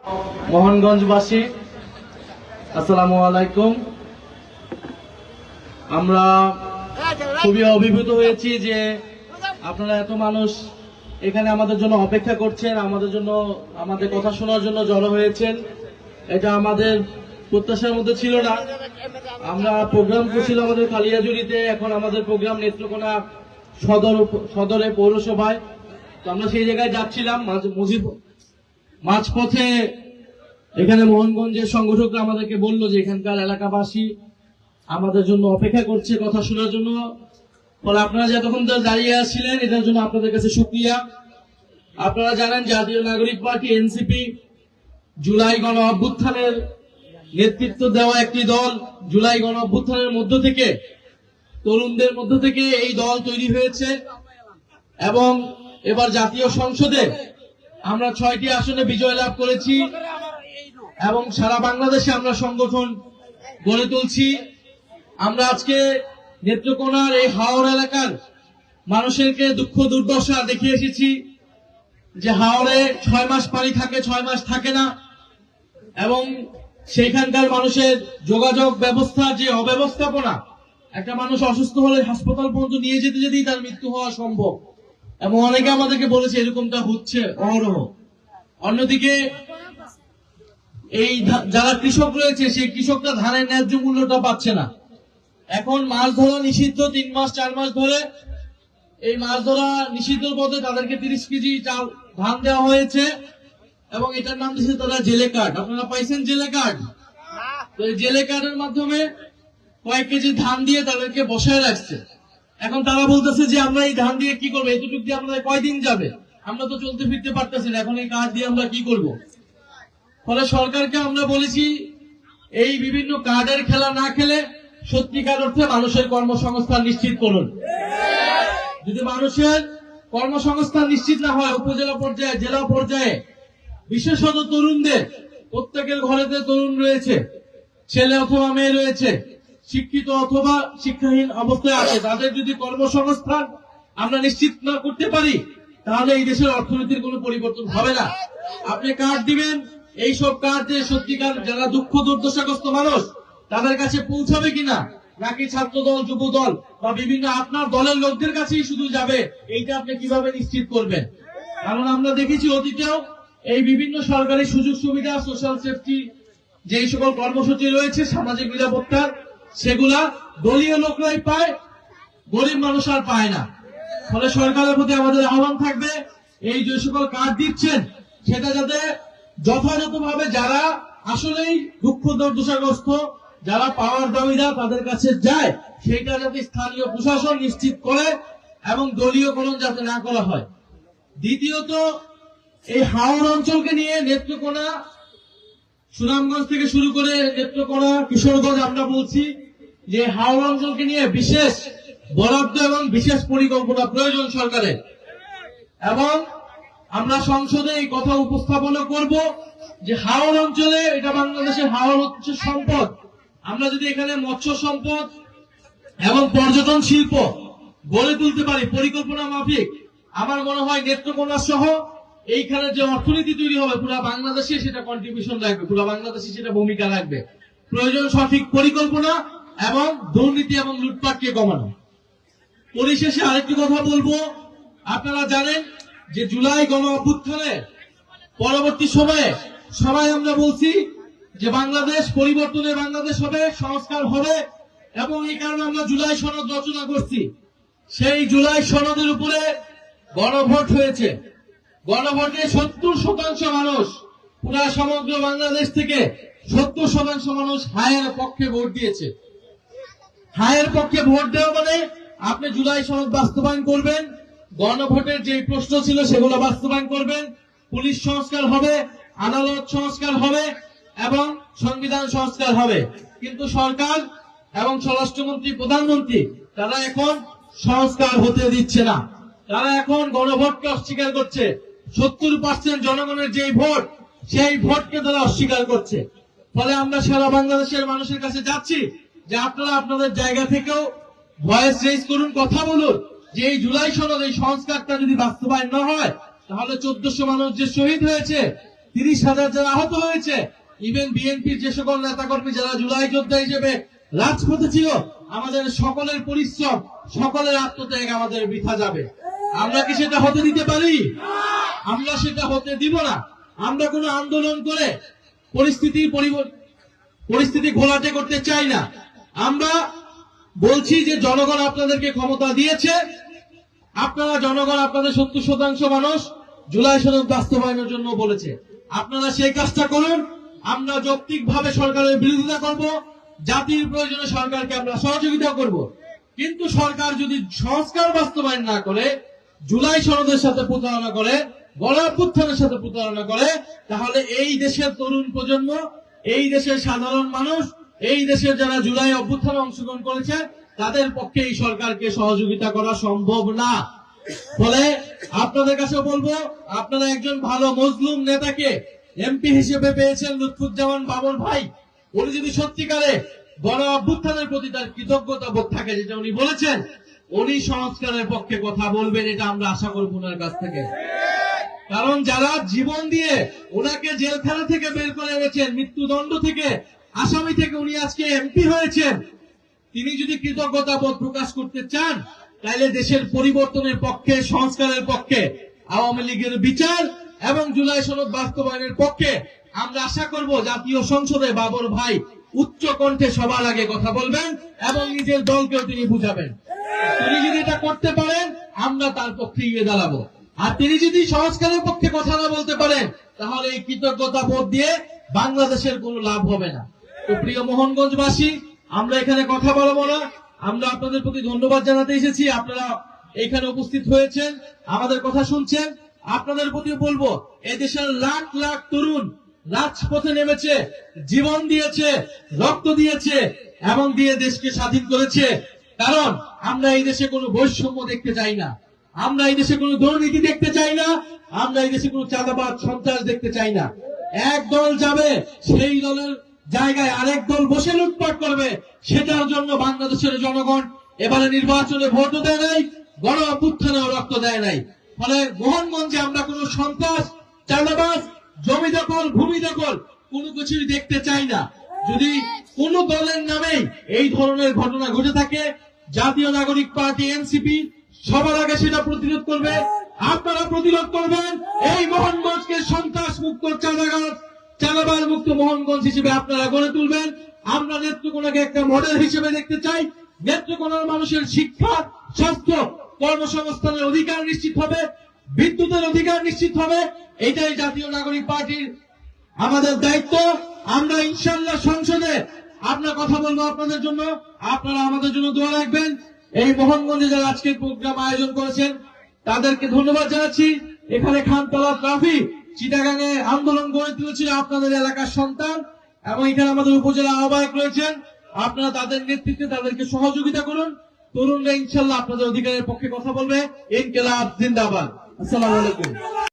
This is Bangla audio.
মোহনগঞ্জবাসী আসসালামু আলাইকুম। আমরা খুবই অভিভূত হয়েছি যে আপনারা এত মানুষ এখানে আমাদের জন্য অপেক্ষা করছেন, আমাদের কথা শোনার জন্য জড়ো হয়েছেন। এটা আমাদের প্রত্যাশার মধ্যে ছিল না। আমরা প্রোগ্রাম করছিল আমাদের কালিয়াজুড়িতে, এখন আমাদের প্রোগ্রাম নেত্রকোনা সদরে পৌরসভায়। তো আমরা সেই জায়গায় যাচ্ছিলাম, মাঝপথে এখানে মোহনগঞ্জের সংগঠকরা আমাদেরকে বললো যে এখানকার এলাকাবাসী আমাদের জন্য অপেক্ষা করছে কথা শোনার জন্য। ফলে আপনারা যতক্ষণ দাঁড়িয়ে আসছিলেন এটার জন্য আপনাদের কাছে শুকরিয়া। আপনারা জানেন জাতীয় নাগরিক পার্টি এনসিপি জুলাই গণ অভ্যুত্থানের নেতৃত্ব দেওয়া একটি দল। জুলাই গণ অভ্যুত্থানের মধ্য থেকে, তরুণদের মধ্য থেকে এই দল তৈরি হয়েছে এবং এবার জাতীয় সংসদে আমরা 6টি আসনে বিজয় লাভ করেছি এবং সারা বাংলাদেশে আমরা সংগঠন গড়ে তুলছি। আমরা আজকে নেত্রকোনার এই হাওড় এলাকার মানুষেরকে দুঃখ দুর্দশা দেখে এসেছি যে হাওড়ে 6 মাস পানি থাকে, 6 মাস থাকে না, এবং সেইখানকার মানুষের যোগাযোগ ব্যবস্থা যে অব্যবস্থাপনা, একটা মানুষ অসুস্থ হলে হাসপাতাল পর্যন্ত নিয়ে যেতে যেতেই তার মৃত্যু হওয়া সম্ভব, এবং অনেকে আমাদেরকে বলেছে এরকমটা হচ্ছে অহরহ। অন্যদিকে এই যারা কৃষক রয়েছে সেই কৃষকরা ধানের ন্যায্য মূল্যটা পাচ্ছে না। এখন মাছ ধরা নিষিদ্ধ 3 মাস 4 মাস ধরে, এই মাছ ধরা নিষিদ্ধ পদে তাদেরকে 30 কেজি চাল ধান দেওয়া হয়েছে এবং এটার নাম দিয়েছে তারা জেলে কার্ড। আপনারা পাইছেন জেলে কার্ড? তো এই জেলে কার্ডের মাধ্যমে কয়েক কেজি ধান দিয়ে তাদেরকে বসায় রাখছে। এখন তারা বলতেছে যে আমরা এই ধান দিয়ে কি করবো, এতটুকু দিয়ে আমাদের কয়দিন যাবে, আমরা তো চলতে ফিরতে পারতেছি না, এখন এই কার্ড দিয়ে আমরা কি করব। ফলে সরকারকে আমরা বলেছি এই বিভিন্ন কার্ডের খেলা না খেলে সত্যিকার অর্থে মানুষের কর্মসংস্থান নিশ্চিত করুন। যদি মানুষের কর্মসংস্থান নিশ্চিত না হয় উপজেলা পর্যায়ে, জেলা পর্যায়ে, বিশেষত তরুণদের, প্রত্যেকের ঘরেতে তরুণ রয়েছে, ছেলে অথবা মেয়ে রয়েছে, শিক্ষিত অথবা শিক্ষাহীন অবস্থায় আছে, তাদের যদি কর্মসংস্থান আমরা নিশ্চিত না করতে পারি তাহলে এই দেশের অর্থনীতির কোনো পরিবর্তন হবে না। আপনি কার্ড দিবেন, এইসব কার্ড দিয়ে সত্যিকার যারা দুঃখ দুর্দশাগ্রস্ত মানুষ তাদের কাছে পৌঁছাবে কিনা, নাকি ছাত্র দল, যুব দল বা বিভিন্ন আপনার দলের লোকদের কাছেই শুধু যাবে, এইটা আপনি কিভাবে নিশ্চিত করবেন? কারণ আমরা দেখেছি অতীতেও এই বিভিন্ন সরকারি সুযোগ সুবিধা, সোশ্যাল সেফটি যে সকল কর্মসূচি রয়েছে সামাজিক নিরাপত্তার, সেগুলা দলীয় লোকরাই পায়, গরিব মানুষ আর পায় না। ফলে সরকারের প্রতি আমাদের আহ্বান থাকবে এই যে সকল কার্ড দিচ্ছেন সেটা যাতে যথাযথভাবে যারা আসলেই দুঃখ দুর্দশাগ্রস্ত, যারা পাওয়ার দাবিদার তাদের কাছে যায়, সেইটা যাতে স্থানীয় প্রশাসন নিশ্চিত করে এবং দলীয়করণ যাতে না করা হয়। দ্বিতীয়ত, এই হাওড় অঞ্চলকে নিয়ে নেত্রকোনা, সুনামগঞ্জ থেকে শুরু করে নেত্রকোনা, কিশোরগঞ্জ, আমরা বলছি যে হাওড় অঞ্চলকে নিয়ে বিশেষ বরাদ্দ এবং বিশেষ পরিকল্পনা প্রয়োজন সরকারের, এবং আমরা সংসদে এই কথা উপস্থাপনা করব যে হাওড় অঞ্চলে, এটা বাংলাদেশের হাওড় হচ্ছে সম্পদ, আমরা যদি এখানে মৎস্য সম্পদ এবং পর্যটন শিল্প গড়ে তুলতে পারি পরিকল্পনা মাফিক, আমার মনে হয় নেত্রকোনা সহ এইখানে যে অর্থনীতি তৈরি হবে পুরো বাংলাদেশে সেটা কন্ট্রিবিউশন রাখবে, পুরো বাংলাদেশে সেটা ভূমিকা রাখবে। প্রয়োজন সঠিক পরিকল্পনা এবং দুর্নীতি এবং লুটপাটকে কমানো। পরিশেষে আরেকটি কথা বলবো, আপনারা জানেন যে জুলাই গণ অভ্যুত্থানে পরবর্তী সময়ে সবাই আমরা বলছি যে বাংলাদেশ পরিবর্তনের বাংলাদেশ হবে, সংস্কার হবে, এবং এই কারণে আমরা জুলাই সনদ রচনা করছি। সেই জুলাই সনদের উপরে গণভোট হয়েছে। গণভোটে 70% মানুষ, পুরা সমগ্র বাংলাদেশ থেকে 70% মানুষ হায়ের পক্ষে ভোট দিয়েছে। হায়ের পক্ষে ভোট দেওয়া মানে আপনি জুলাই সনদ বাস্তবায়ন করবেন, গণভোটের যে প্রশ্ন ছিল সেগুলো বাস্তবায়ন করবেন, পুলিশ সংস্কার হবে, আদালত সংস্কার হবে এবং সংবিধান সংস্কার হবে। কিন্তু সরকার এবং স্বরাষ্ট্রমন্ত্রী, প্রধানমন্ত্রী তারা এখন সংস্কার হতে দিচ্ছে না। তারা এখন গণভোটকে অস্বীকার করছে। 70% জনগণের যে ভোট, সেই ভোটকে তারা অস্বীকার করছে। ফলে আমরা সারা বাংলাদেশের মানুষের কাছে যাচ্ছি যে আপনারা আপনাদের জায়গা থেকেও ভয়েস রেজ করুন, কথা বলুন যে এই জুলাই সনদ, এই সংস্কারটা যদি বাস্তবায়ন না হয় তাহলে 1400 মানুষ যে শহীদ হয়েছে 30,000 যারা আহত হয়েছে, ইভেন বিএনপির যে সকল নেতাকর্মী যারা জুলাই যোদ্ধা হিসেবে রাজপথে ছিল, আমাদের সকলের পরিশ্রম, সকলের আত্মত্যাগ আমাদের বৃথা যাবে। আমরা কি সেটা হতে দিতে পারি? আমরা সেটা হতে দিব না। আমরা কোনো আন্দোলন করে পরিস্থিতি ঘোলাটে করতে চাই না। আমরা বলছি যে জনগণ আপনাদেরকে ক্ষমতা দিয়েছে, আপনারা জনগণ আপনাদের 70% মানুষ জুলাই সনদ বাস্তবায়নের জন্য বলেছে, আপনারা সেই কাজটা করুন। আমরা যৌক্তিকভাবে সরকারের বিরোধিতা করব, জাতির প্রয়োজনে সরকারকে আমরা সহযোগিতা করব। কিন্তু সরকার যদি সংস্কার বাস্তবায়ন না করে, জুলাই সনদের সাথে প্রতারণা করে, গণ অভ্যুত্থানের সাথে প্রতারণা করে, তাহলে এই দেশের তরুণ প্রজন্ম, এই দেশের সাধারণ মানুষ, এই দেশের যারা জুলাই অভ্যুত্থানে অংশগ্রহণ করেছে, তাদের পক্ষে এই সরকারকে সহযোগিতা করা সম্ভব না। ফলে আপনাদের কাছে বলবো, আপনারা একজন ভালো মজলুম নেতাকে এমপি হিসেবে পেয়েছেন, লুৎফুজ্জামান বাবর ভাই। উনি যদি সত্যিকারে গণ অভ্যুত্থানের প্রতি তার কৃতজ্ঞতা বোধ থাকে, যেটা উনি বলেছেন, উনি সংস্কারের পক্ষে কথা বলবেন, এটা আমরা আশা করব ওনার কাছ থেকে। কারণ যারা জীবন দিয়ে ওনাকে জেলখানা থেকে বের করে এনেছেন, মৃত্যুদণ্ড থেকে, আসামি থেকে উনি আজকে এমপি হয়েছেন, তিনি যদি কৃতজ্ঞতা বোধ প্রকাশ করতে চান, তাইলে দেশের পরিবর্তনের পক্ষে, সংস্কারের পক্ষে, আওয়ামী লীগের বিচার এবং জুলাই সনদ বাস্তবায়নের পক্ষে আমরা আশা করব জাতীয় সংসদে বাবর ভাই উচ্চ কণ্ঠে সবার আগে কথা বলবেন এবং নিজের দলকেও তিনি বুঝাবেন। তিনি যদি এটা করতে পারেন, আমরা তার পক্ষে গিয়ে দাঁড়াবো। আর তিনি যদি সংস্কারের পক্ষে কথা না বলতে পারেন, তাহলে এই কৃতজ্ঞতা বোধ দিয়ে বাংলাদেশের কোনো লাভ হবে না। তো প্রিয় মোহনগঞ্জবাসী, আমরা এখানে কথা বলবো না, আমরা আপনাদের প্রতি ধন্যবাদ জানাতে এসেছি। আপনারা এখানে উপস্থিত হয়েছেন, আমাদের কথা শুনছেন। আপনাদের প্রতি বলবো, এই দেশের লাখ লাখ তরুণ রাজপথে নেমেছে, জীবন দিয়েছে, রক্ত দিয়েছে এবং দিয়ে দেশকে স্বাধীন করেছে। কারণ আমরা এই দেশে কোনো বৈষম্য দেখতে চাই না, আমরা এই দেশে কোনো দুর্নীতি দেখতে চাই না, আমরা এই দেশে কোনো চাঁদাবাজ সন্ত্রাস দেখতে চাই না। এক দল যাবে, সেই দলের জায়গায় আরেক দল বসে লুটপাট করবে, সেটার জন্য বাংলাদেশের জনগণ এবারে নির্বাচনে ভোটও দেয় নাই, গণ অভ্যুত্থানেও রক্ত দেয় নাই। ফলে মোহনগঞ্জে আমরা কোনো সন্ত্রাস, চাঁদাবাজ, জমি দখল, ভূমি দখল কোনো কিছুই দেখতে চাই না। যদি কোন দলের নামে এই ধরনের ঘটনা ঘটে থাকে, জাতীয় নাগরিক পার্টি এনসিপি সবার আগে সেটা প্রতিরোধ করবে। আপনারা প্রতিরোধ করবেন, এই মোহনগঞ্জকে সন্ত্রাস মুক্ত, চাঁদাবাজ মুক্ত মোহনগঞ্জ হিসেবে আপনারা গড়ে তুলবেন। আমরা নেত্রকোনাকে একটা মডেল হিসেবে দেখতে চাই। নেত্রকোনার মানুষের শিক্ষা, স্বাস্থ্য, কর্মসংস্থানের অধিকার নিশ্চিত হবে, বিদ্যুতের অধিকার নিশ্চিত হবে। এটাই জাতীয় নাগরিক পার্টির আমাদের দায়িত্ব। আমরা ইনশাআল্লাহ সংসদে আমরা কথা বলবো আপনাদের জন্য, আপনারা আমাদের জন্য দোয়া রাখবেন। এই মোহনগঞ্জে যারা আজকের প্রোগ্রাম আয়োজন করেছেন, তাদেরকে ধন্যবাদ জানাচ্ছি। এখানে খানতলা ট্রাফি চিটাগাঙে আন্দোলন গড়ে তুলেছিল আপনাদের এলাকার সন্তান, এবং এখানে আমাদের উপজেলা আহ্বায়ক রয়েছেন। আপনারা তাদের নেতৃত্বে তাদেরকে সহযোগিতা করুন। তরুণরা ইনশাআল্লাহ আপনাদের অধিকারের পক্ষে কথা বলবে। ইনকিলাব জিন্দাবাদ। আসসালামু আলাইকুম।